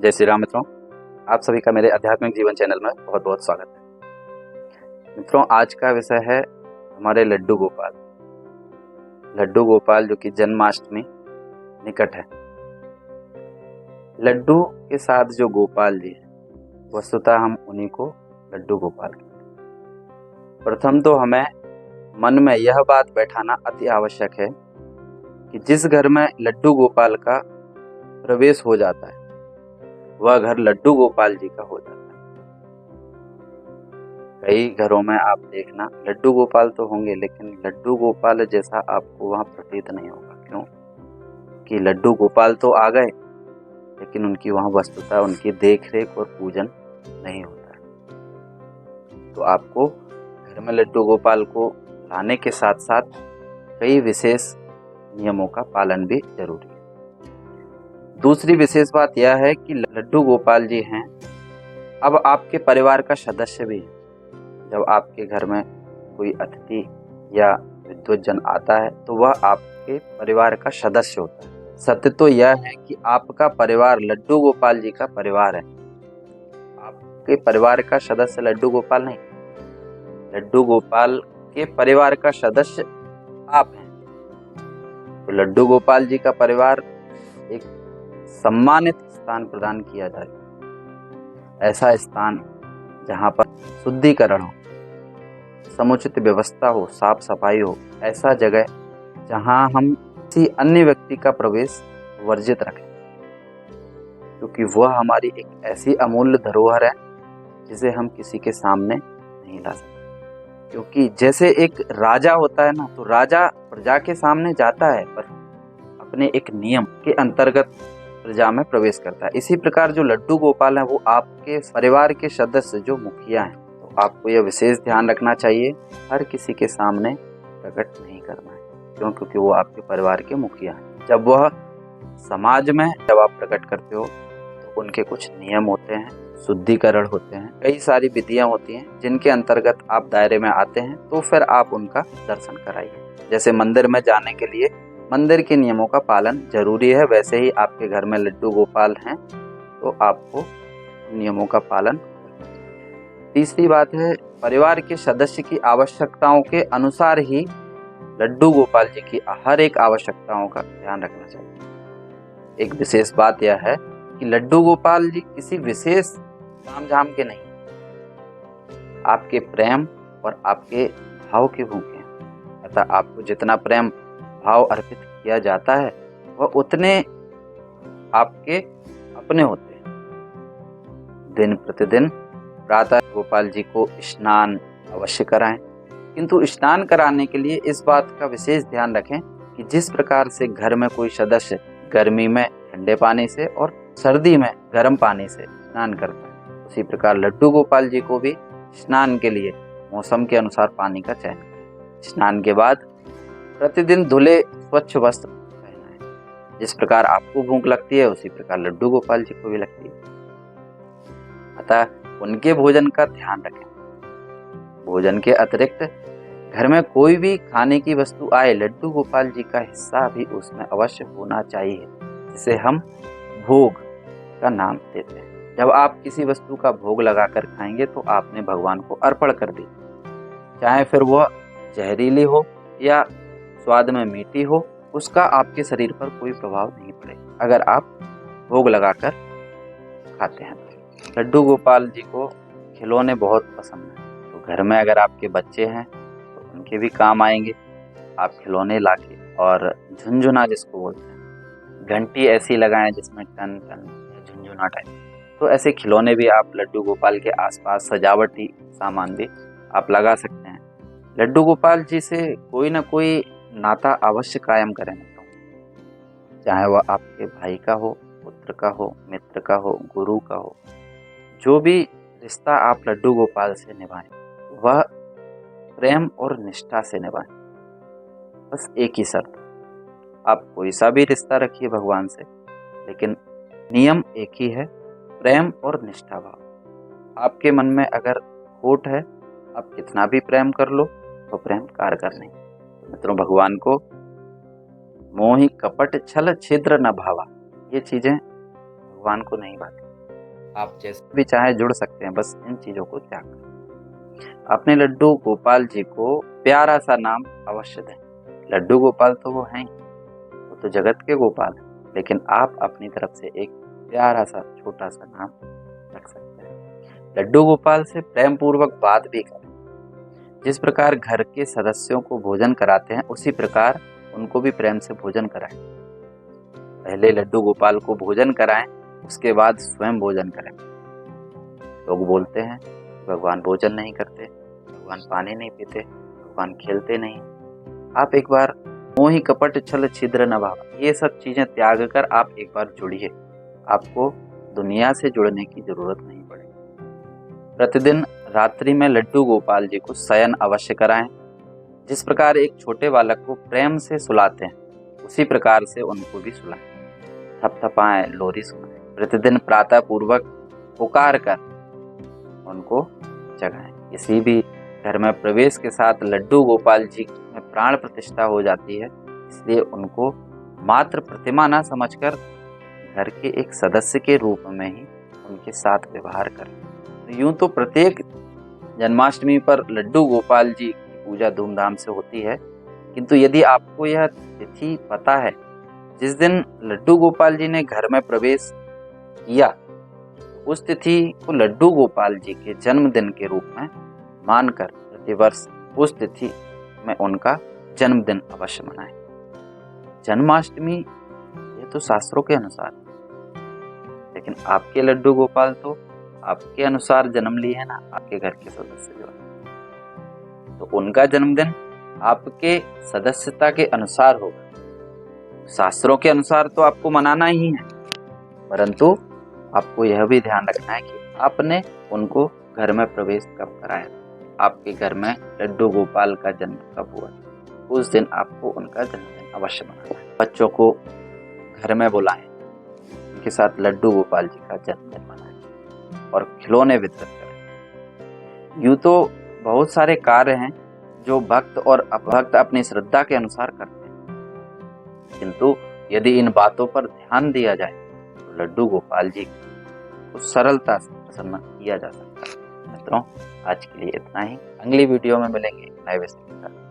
जय श्री राम मित्रों, आप सभी का मेरे आध्यात्मिक जीवन चैनल में बहुत बहुत स्वागत है। मित्रों, आज का विषय है हमारे लड्डू गोपाल। लड्डू गोपाल जो कि जन्माष्टमी निकट है। लड्डू के साथ जो गोपाल जी है, वस्तुतः हम उन्हीं को लड्डू गोपाल कहते हैं। प्रथम तो हमें मन में यह बात बैठाना अति आवश्यक है कि जिस घर में लड्डू गोपाल का प्रवेश हो जाता है वह घर लड्डू गोपाल जी का हो जाता है। कई घरों में आप देखना लड्डू गोपाल तो होंगे, लेकिन लड्डू गोपाल जैसा आपको वहां प्रतीत नहीं होगा। क्यों? कि लड्डू गोपाल तो आ गए, लेकिन उनकी वहां वस्तुतः उनकी देखरेख और पूजन नहीं होता है। तो आपको घर में लड्डू गोपाल को लाने के साथ साथ कई विशेष नियमों का पालन भी जरूरी है। दूसरी विशेष बात यह है कि लड्डू गोपाल जी हैं अब आपके परिवार का सदस्य भी है। जब आपके घर में कोई अतिथि या विद्वज्जन आता है तो वह आपके परिवार का सदस्य होता है। सत्य तो यह है कि आपका परिवार लड्डू गोपाल जी का परिवार है। आपके परिवार का सदस्य लड्डू गोपाल नहीं, लड्डू गोपाल के परिवार का सदस्य आप हैं। तो लड्डू गोपाल जी का परिवार एक सम्मानित स्थान प्रदान किया जाए, ऐसा स्थान जहां पर शुद्धिकरण हो, समुचित व्यवस्था हो, साफ सफाई हो, ऐसा जगह जहां हम किसी अन्य व्यक्ति का प्रवेश वर्जित रखें, क्योंकि वह हमारी एक ऐसी अमूल्य धरोहर है जिसे हम किसी के सामने नहीं ला सकते। क्योंकि जैसे एक राजा होता है ना, तो राजा प्रजा के सामने जाता है पर अपने एक नियम के अंतर्गत प्रजा में प्रवेश करता है। इसी प्रकार जो लड्डू गोपाल है वो आपके परिवार के सदस्य जो मुखिया हैं, तो आपको यह विशेष ध्यान रखना चाहिए हर किसी के सामने प्रकट नहीं करना है। क्यों? क्योंकि वो आपके परिवार के मुखिया हैं। जब वह समाज में जब आप प्रकट करते हो तो उनके कुछ नियम होते हैं, शुद्धिकरण होते हैं, कई सारी विधियां होती हैं जिनके अंतर्गत आप दायरे में आते हैं, तो फिर आप उनका दर्शन कराइए। जैसे मंदिर में जाने के लिए मंदिर के नियमों का पालन जरूरी है, वैसे ही आपके घर में लड्डू गोपाल हैं तो आपको नियमों का पालन। तीसरी बात है, परिवार के सदस्य की आवश्यकताओं के अनुसार ही लड्डू गोपाल जी की हर एक आवश्यकताओं का ध्यान रखना चाहिए। एक विशेष बात यह है कि लड्डू गोपाल जी किसी विशेष तामझाम के नहीं, आपके प्रेम और आपके भाव के भूखे हैं। अतः आपको जितना प्रेम भाव अर्पित किया जाता है वह उतने आपके अपने होते हैं। दिन प्रतिदिन प्रातः गोपाल जी को स्नान अवश्य कराएं, किंतु स्नान कराने के लिए इस बात का विशेष ध्यान रखें कि जिस प्रकार से घर में कोई सदस्य गर्मी में ठंडे पानी से और सर्दी में गर्म पानी से स्नान करता है, उसी प्रकार लड्डू गोपाल जी को भी स्नान के लिए मौसम के अनुसार पानी का चयन करें। स्नान के बाद प्रतिदिन धुले स्वच्छ वस्त्र पहनाएं। जिस प्रकार आपको भूख लगती है उसी प्रकार लड्डू गोपाल जी को भी लगती है। अतः उनके भोजन का ध्यान रखें। भोजन के अतिरिक्त घर में कोई भी खाने की वस्तु आए, लड्डू गोपाल जी का हिस्सा भी उसमें अवश्य होना चाहिए, जिसे हम भोग का नाम देते हैं। जब आप किसी वस्तु का भोग लगाकर खाएंगे तो आपने भगवान को अर्पण कर दी, चाहे फिर वह जहरीली हो या स्वाद में मीठी हो, उसका आपके शरीर पर कोई प्रभाव नहीं पड़ेगा अगर आप भोग लगाकर खाते हैं। लड्डू गोपाल जी को खिलौने बहुत पसंद हैं, तो घर में अगर आपके बच्चे हैं तो उनके भी काम आएंगे। आप खिलौने लाके और झुनझुना जिसको बोलते हैं, घंटी ऐसी लगाएं जिसमें टन टन झुनझुना टाइप, तो ऐसे खिलौने भी आप लड्डू गोपाल के आसपास सजावटी सामान भी आप लगा सकते हैं। लड्डू गोपाल जी से कोई ना कोई नाता अवश्य कायम करें, चाहे वह आपके भाई का हो, पुत्र का हो, मित्र का हो, गुरु का हो। जो भी रिश्ता आप लड्डू गोपाल से निभाएं वह प्रेम और निष्ठा से निभाएं। बस एक ही शर्त, आप कोई सा भी रिश्ता रखिए भगवान से, लेकिन नियम एक ही है, प्रेम और निष्ठा भाव। आपके मन में अगर खोट है, आप कितना भी प्रेम कर लो तो प्रेम कारगर नहीं। मित्रों, भगवान को मोहि कपट छल छिद्र न भावा, ये चीजें भगवान को नहीं भाती। आप जैसे भी चाहे जुड़ सकते हैं, बस इन चीज़ों को त्याग करें। अपने लड्डू गोपाल जी को प्यारा सा नाम अवश्य दें। लड्डू गोपाल तो वो हैं, वो तो जगत के गोपाल हैं, लेकिन आप अपनी तरफ से एक प्यारा सा छोटा सा नाम रख सकते हैं। लड्डू गोपाल से प्रेम पूर्वक बात भी करें। जिस प्रकार घर के सदस्यों को भोजन कराते हैं, उसी प्रकार उनको भी प्रेम से भोजन कराएं। पहले लड्डू गोपाल को भोजन कराएं, उसके बाद स्वयं भोजन करें। लोग बोलते हैं भगवान भोजन नहीं करते, भगवान पानी नहीं पीते, भगवान खेलते नहीं। आप एक बार मोहि कपट छल छिद्र न भाव, ये सब चीजें त्याग कर आप एक बार जुड़िए। आपको दुनिया से जुड़ने की जरूरत नहीं पड़ेगी। प्रतिदिन रात्रि में लड्डू गोपाल जी को शयन अवश्य कराएं। जिस प्रकार एक छोटे बालक को प्रेम से सुलाते हैं, उसी प्रकार से उनको भी सुलाएं। थपथपाएं, लोरी सुनाएं। प्रतिदिन प्रातः पूर्वक पुकार कर उनको जगाएं। किसी भी घर में प्रवेश के साथ लड्डू गोपाल जी में प्राण प्रतिष्ठा हो जाती है, इसलिए उनको मात्र प्रतिमा न समझकर घर के एक सदस्य के रूप में ही उनके साथ व्यवहार करें। तो यूं तो प्रत्येक जन्माष्टमी पर लड्डू गोपाल जी की पूजा धूमधाम से होती है, किंतु यदि आपको यह तिथि पता है जिस दिन लड्डू गोपाल जी ने घर में प्रवेश किया, उस तिथि को लड्डू गोपाल जी के जन्मदिन के रूप में मानकर प्रतिवर्ष उस तिथि में उनका जन्मदिन अवश्य मनाएं। जन्माष्टमी ये तो शास्त्रों के अनुसार, लेकिन आपके लड्डू गोपाल तो आपके अनुसार जन्म लिए है ना, आपके घर के सदस्य जो है, तो उनका जन्मदिन आपके सदस्यता के अनुसार होगा। शास्त्रों के अनुसार तो आपको मनाना ही है, परंतु आपको यह भी ध्यान रखना है कि आपने उनको घर में प्रवेश कब कराया, आपके घर में लड्डू गोपाल का जन्म कब हुआ, उस दिन आपको उनका जन्मदिन अवश्य मनाना है। बच्चों को घर में बुलाएं, उनके साथ लड्डू गोपाल जी का जन्मदिन मनाएं और खिलौने वितरित करें। यूँ तो बहुत सारे कार्य हैं जो भक्त और अभक्त अपनी श्रद्धा के अनुसार करते हैं, किंतु यदि इन बातों पर ध्यान दिया जाए तो लड्डू गोपाल जी को सरलता से प्रसन्न किया जा सकता है। मित्रों, आज के लिए इतना ही। अगली वीडियो में मिलेंगे नए विषय के साथ।